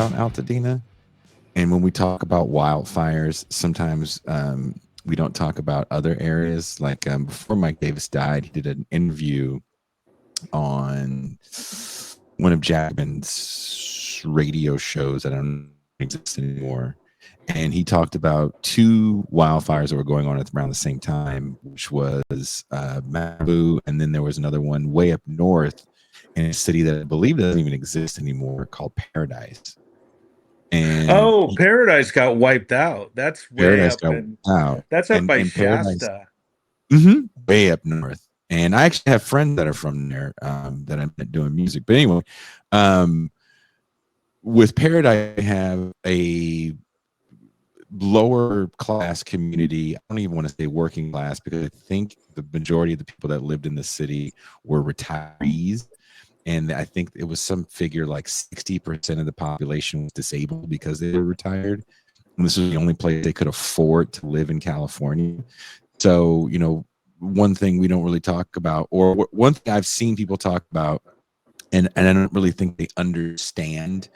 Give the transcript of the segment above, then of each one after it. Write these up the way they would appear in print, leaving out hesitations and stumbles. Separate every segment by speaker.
Speaker 1: about Altadena. And when we talk about wildfires, sometimes we don't talk about other areas. Like before Mike Davis died, he did an interview on one of Jackman's radio shows that don't exist anymore. And he talked about two wildfires that were going on at around the same time, which was Malibu, and then there was another one way up north in a city that I believe doesn't even exist anymore called Paradise. And
Speaker 2: Oh, Paradise got wiped out. That's way
Speaker 1: Paradise
Speaker 2: up
Speaker 1: got
Speaker 2: in
Speaker 1: out,
Speaker 2: that's up by
Speaker 1: and Paradise,
Speaker 2: Shasta.
Speaker 1: way up north. And I actually have friends that are from there that I met doing music. But anyway, um, with Paradise, I have a lower class community. I don't even want to say working class because I think the majority of the people that lived in the city were retirees. And I think it was some figure like 60% of the population was disabled because they were retired. And this was the only place they could afford to live in California. So, one thing we don't really talk about, or one thing I've seen people talk about, and I don't really think they understand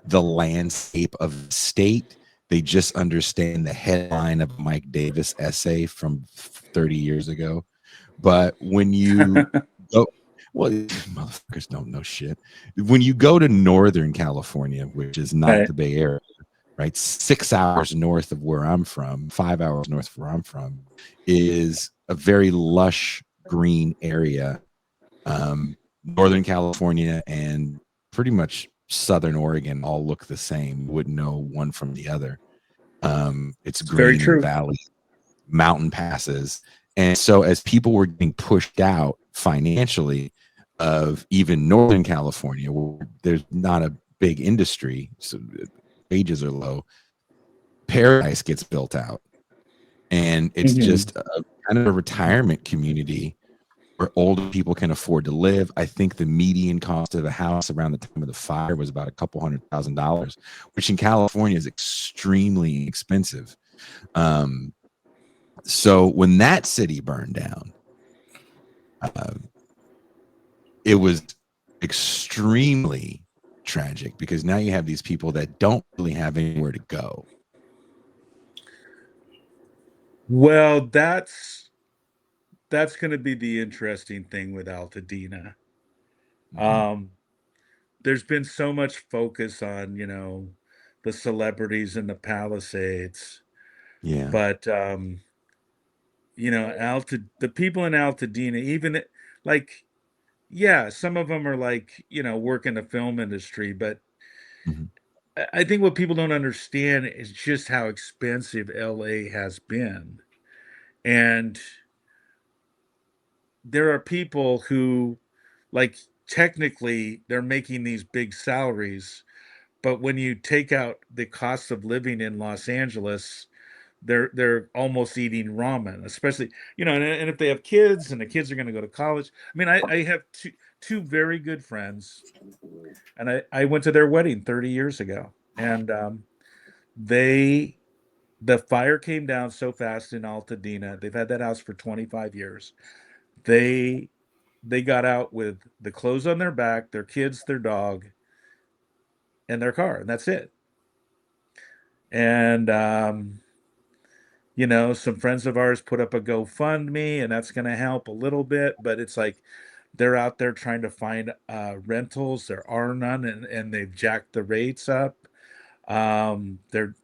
Speaker 1: the landscape of the state. They just understand the headline of Mike Davis essay from 30 years ago. But when you go, well, motherfuckers don't know shit. When you go to Northern California, which is not
Speaker 2: Right.
Speaker 1: the Bay Area, right? 6 hours north of where I'm from, 5 hours north of where I'm from, is a very lush green area. Northern California and pretty much Southern Oregon all look the same. You wouldn't know one from the other. It's
Speaker 2: It's very
Speaker 1: green and
Speaker 2: true.
Speaker 1: valley, mountain passes. And so as people were getting pushed out financially of even Northern California, where there's not a big industry, so wages are low, Paradise gets built out. And it's
Speaker 2: Mhm.
Speaker 1: just a kind of a retirement community where older people can afford to live. I think the median cost of a house around the time of the fire was about a couple $100,000, which in California is extremely expensive. Um, so when that city burned down, uh, it was extremely tragic because now you have these people that don't really have anywhere to go.
Speaker 2: Well, that's going to be the interesting thing with Altadena.
Speaker 1: Mm-hmm.
Speaker 2: Um, there's been so much focus on, the celebrities in the Palisades,
Speaker 1: Yeah.
Speaker 2: but the people in Altadena, even like, yeah, some of them are like, work in the film industry, but
Speaker 1: Mm-hmm.
Speaker 2: I think what people don't understand is just how expensive LA has been. And there are people who, like, technically they're making these big salaries, but when you take out the cost of living in Los Angeles, they're almost eating ramen, especially, and if they have kids and the kids are going to go to college. I mean, I have two very good friends, and I went to their wedding 30 years ago, and they the fire came down so fast in Altadena. They've had that house for 25 years. They they got out with the clothes on their back, their kids, their dog, and their car, and that's it. And some friends of ours put up a GoFundMe, and that's going to help a little bit. But it's like they're out there trying to find rentals. There are none, and they've jacked the rates up. They're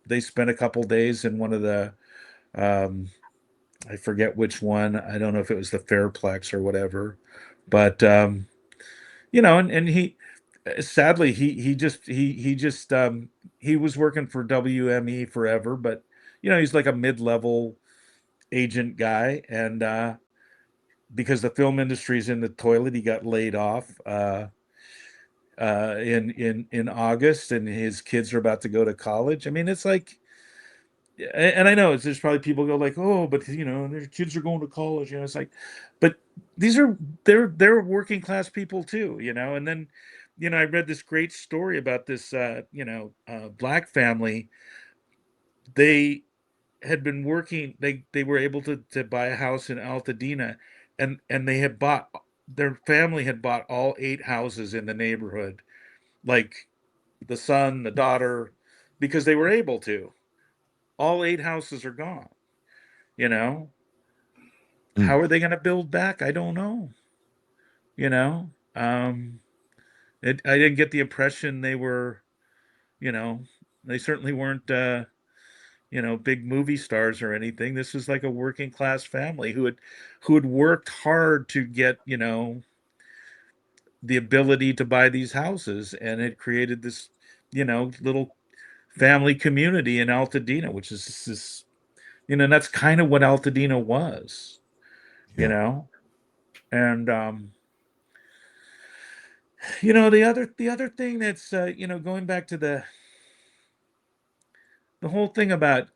Speaker 2: they spent a couple days in one of the um, I forget which one. I don't know if it was the Fairplex or whatever, but and he sadly he was working for WME forever, but he's like a mid-level agent guy, and because the film industry's in the toilet, he got laid off in August, and his kids are about to go to college. I mean, it's like, and I know there's probably people go like, oh, but their kids are going to college. It's like, but these are they're working class people too. And then, I read this great story about this black family. They had been working. They were able to buy a house in Altadena, and they had bought their family had bought all 8 houses in the neighborhood, like the son, the daughter, because they were able to. All 8 houses are gone. You know,
Speaker 1: Mm.
Speaker 2: how are they going to build back? I don't know. You know, I didn't get the impression they were, you know, they certainly weren't, big movie stars or anything. This was like a working class family who had worked hard to get, the ability to buy these houses, and it created this, little family community in Altadena, which is this, and that's kind of what Altadena was, you
Speaker 1: Yeah.
Speaker 2: know, and the other thing that's going back to the whole thing about,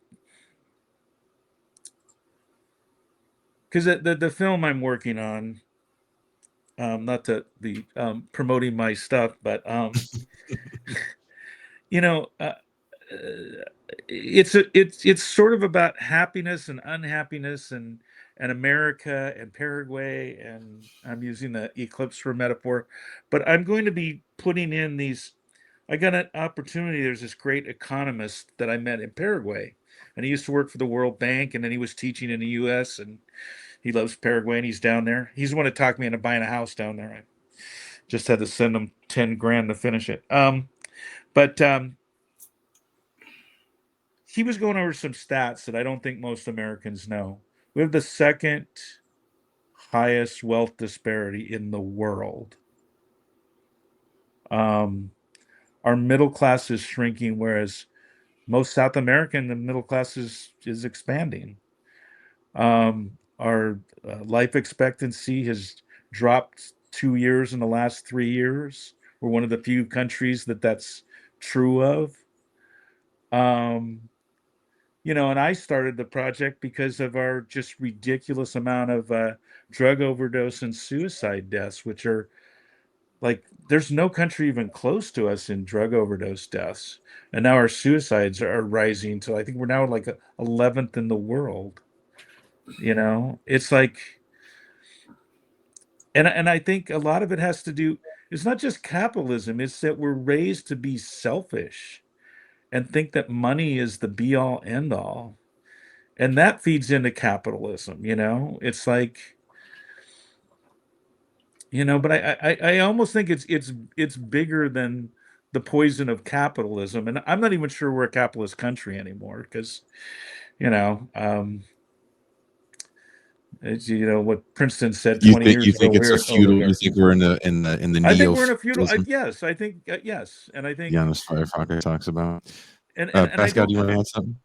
Speaker 2: because the film I'm working on, not to be promoting my stuff, but you know, it's sort of about happiness and unhappiness and America and Paraguay, and I'm using the eclipse for metaphor, but I'm going to be putting in these. I got an opportunity. There's this great economist that I met in Paraguay, and he used to work for the World Bank, and then he was teaching in the U.S. and he loves Paraguay, and he's down there. He's the one that talked me into buying a house down there. I just had to send him 10 grand to finish it. But he was going over some stats that I don't think most Americans know. We have the second highest wealth disparity in the world. Um, our middle class is shrinking, whereas most South American, the middle class is expanding. Our life expectancy has dropped 2 years in the last 3 years. We're one of the few countries that's true of. Um, and I started the project because of our just ridiculous amount of drug overdose and suicide deaths, which are like, there's no country even close to us in drug overdose deaths. And now our suicides are rising to, I think we're now like 11th in the world. It's like, and I think a lot of it has to do, it's not just capitalism, it's that we're raised to be selfish and think that money is the be all end all. And that feeds into capitalism. It's like, but I almost think it's bigger than the poison of capitalism. And I'm not even sure we're a capitalist country anymore, because you know um it's, what Princeton said
Speaker 1: You
Speaker 2: 20
Speaker 1: think
Speaker 2: years ago,
Speaker 1: it's a
Speaker 2: we're
Speaker 1: feudal? You
Speaker 2: oligarchy.
Speaker 1: think we're in the
Speaker 2: I think
Speaker 1: neo
Speaker 2: we're in a feudal,
Speaker 1: feudalism
Speaker 2: yes, I think, yes, and I think,
Speaker 1: Giannis Firefox talks about?
Speaker 2: and I
Speaker 1: Pascal,
Speaker 2: don't.
Speaker 1: do you want to add something?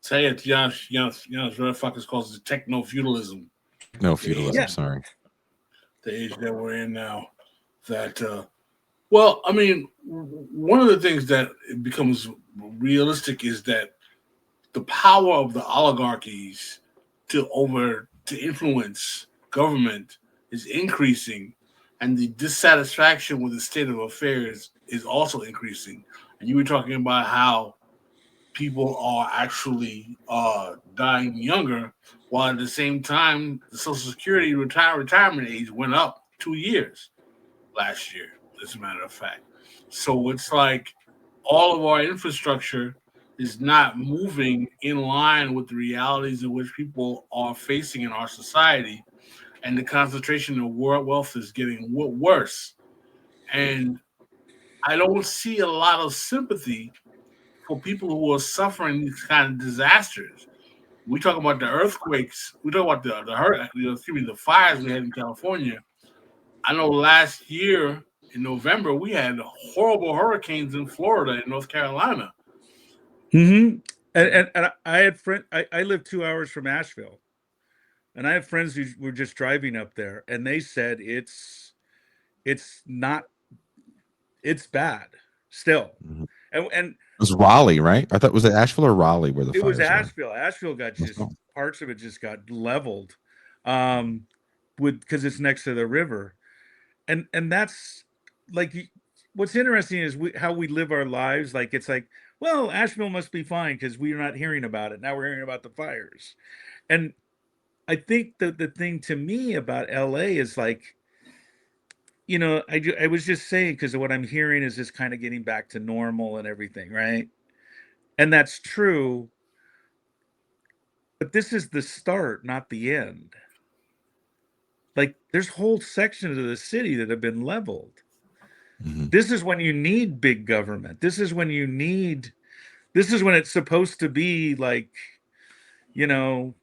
Speaker 3: Say it, Janos Redfuckers calls it techno feudalism.
Speaker 1: Techno
Speaker 3: The
Speaker 1: feudalism.
Speaker 2: Yeah.
Speaker 1: Sorry.
Speaker 3: the age that we're in now. That well, I mean, one of the things that becomes realistic is that the power of the oligarchies to influence government is increasing, and the dissatisfaction with the state of affairs is also increasing. And you were talking about how people are actually dying younger, while at the same time the Social Security retirement age went up 2 years last year, as a matter of fact. So it's like all of our infrastructure is not moving in line with the realities in which people are facing in our society, and the concentration of wealth is getting worse. And I don't see a lot of sympathy for people who are suffering these kind of disasters. We talk about the earthquakes. We talk about the fires we had in California. I know last year in November we had horrible hurricanes in Florida and North Carolina.
Speaker 2: Mm-hmm. And I had I live 2 hours from Asheville, and I have friends who were just driving up there, and they said it's not, it's bad still.
Speaker 1: Mhm. It
Speaker 2: And
Speaker 1: was Raleigh, right? I thought, was it Asheville or Raleigh where the
Speaker 2: it was
Speaker 1: fires were?
Speaker 2: Asheville. Asheville got
Speaker 1: That's
Speaker 2: just,
Speaker 1: wrong.
Speaker 2: parts of it just got leveled, um, because it's next to the river, and that's like, what's interesting is how we live our lives. Like, it's like, well, Asheville must be fine because we're not hearing about it now. We're hearing about the fires, and I think that the thing to me about LA is like, I was just saying, because what I'm hearing is this kind of getting back to normal and everything, right? And that's true, but this is the start, not the end. Like, there's whole sections of the city that have been leveled.
Speaker 1: Mhm.
Speaker 2: This is when you need big government. This is when it's supposed to be like, you know,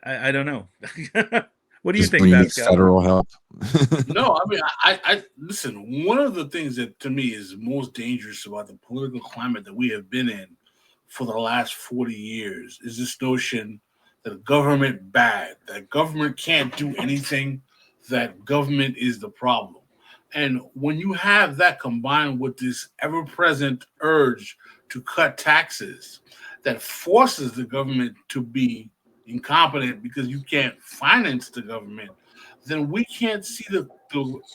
Speaker 2: I don't know. What do you
Speaker 1: Just
Speaker 2: think,
Speaker 1: when you need
Speaker 2: Pascal?
Speaker 1: federal help.
Speaker 3: No, I mean, I listen. One of the things that to me is most dangerous about the political climate that we have been in for the last 40 years is this notion that government bad, that government can't do anything, that government is the problem. And when you have that combined with this ever-present urge to cut taxes that forces the government to be incompetent because you can't finance the government, then we can't see the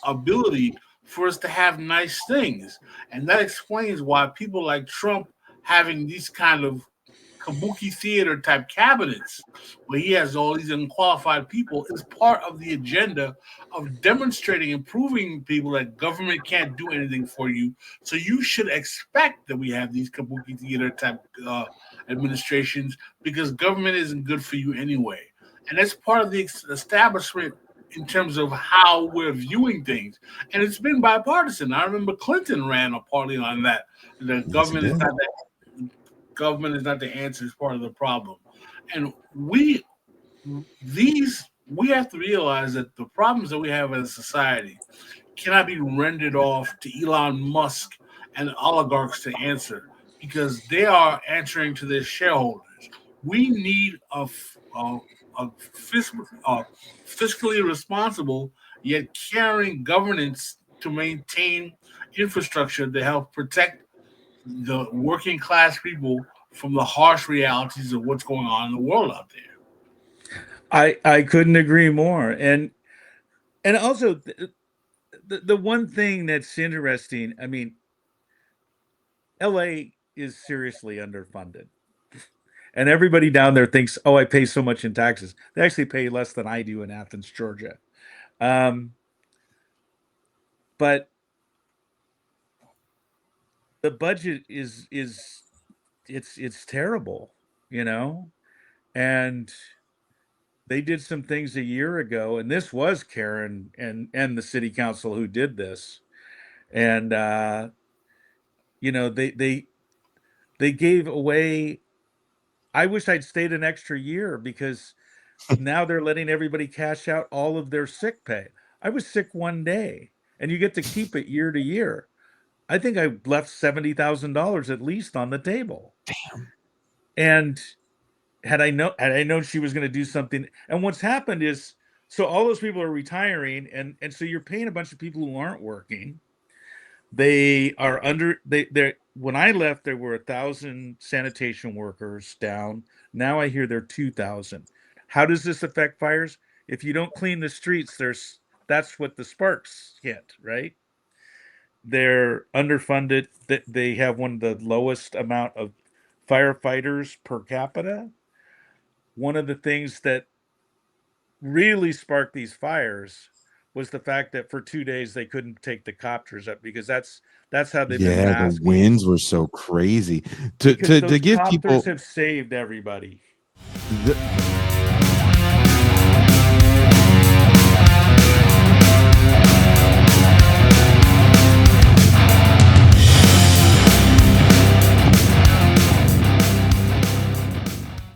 Speaker 3: ability for us to have nice things. And that explains why people like Trump having these kind of kabuki theater type cabinets where he has all these unqualified people is part of the agenda of demonstrating and proving people that government can't do anything for you. So you should expect that we have these kabuki theater type administrations because government isn't good for you anyway. And that's part of the establishment in terms of how we're viewing things. And it's been bipartisan. I remember Clinton ran a party on that. The
Speaker 1: Yes, he
Speaker 3: government is
Speaker 1: did.
Speaker 3: not that government is not the answer, it's part of the problem. And we have to realize that the problems that we have as a society cannot be rendered off to Elon Musk and oligarchs to answer because they are answering to their shareholders. We need a fiscally responsible yet caring governance to maintain infrastructure to help protect the working class people from the harsh realities of what's going on in the world out there.
Speaker 2: I couldn't agree more. And also the one thing that's interesting, I mean, LA is seriously underfunded. And everybody down there thinks, oh, I pay so much in taxes. They actually pay less than I do in Athens, Georgia. Um, but the budget is it's terrible, you know? And they did some things a year ago, and this was Karen and the city council who did this. And you know, they gave away. I wish I'd stayed an extra year because now they're letting everybody cash out all of their sick pay. I was sick one day, and you get to keep it year to year. I think I left $70,000 at least on the table.
Speaker 1: Damn.
Speaker 2: And had I known she was going to do something, and what's happened is, so all those people are retiring, and so you're paying a bunch of people who aren't working. They are under they when I left, there were 1,000 sanitation workers down. Now I hear they're 2,000. How does this affect fires? If you don't clean the streets, that's what the sparks hit, right? They're underfunded. They have one of the lowest amount of firefighters per capita. One of the things that really sparked these fires was the fact that for 2 days they couldn't take the copters up because that's how they've been
Speaker 1: Yeah, the
Speaker 2: masking.
Speaker 1: winds were so crazy.
Speaker 2: Because
Speaker 1: To
Speaker 2: those
Speaker 1: give
Speaker 2: copters
Speaker 1: people
Speaker 2: have saved everybody.
Speaker 1: the,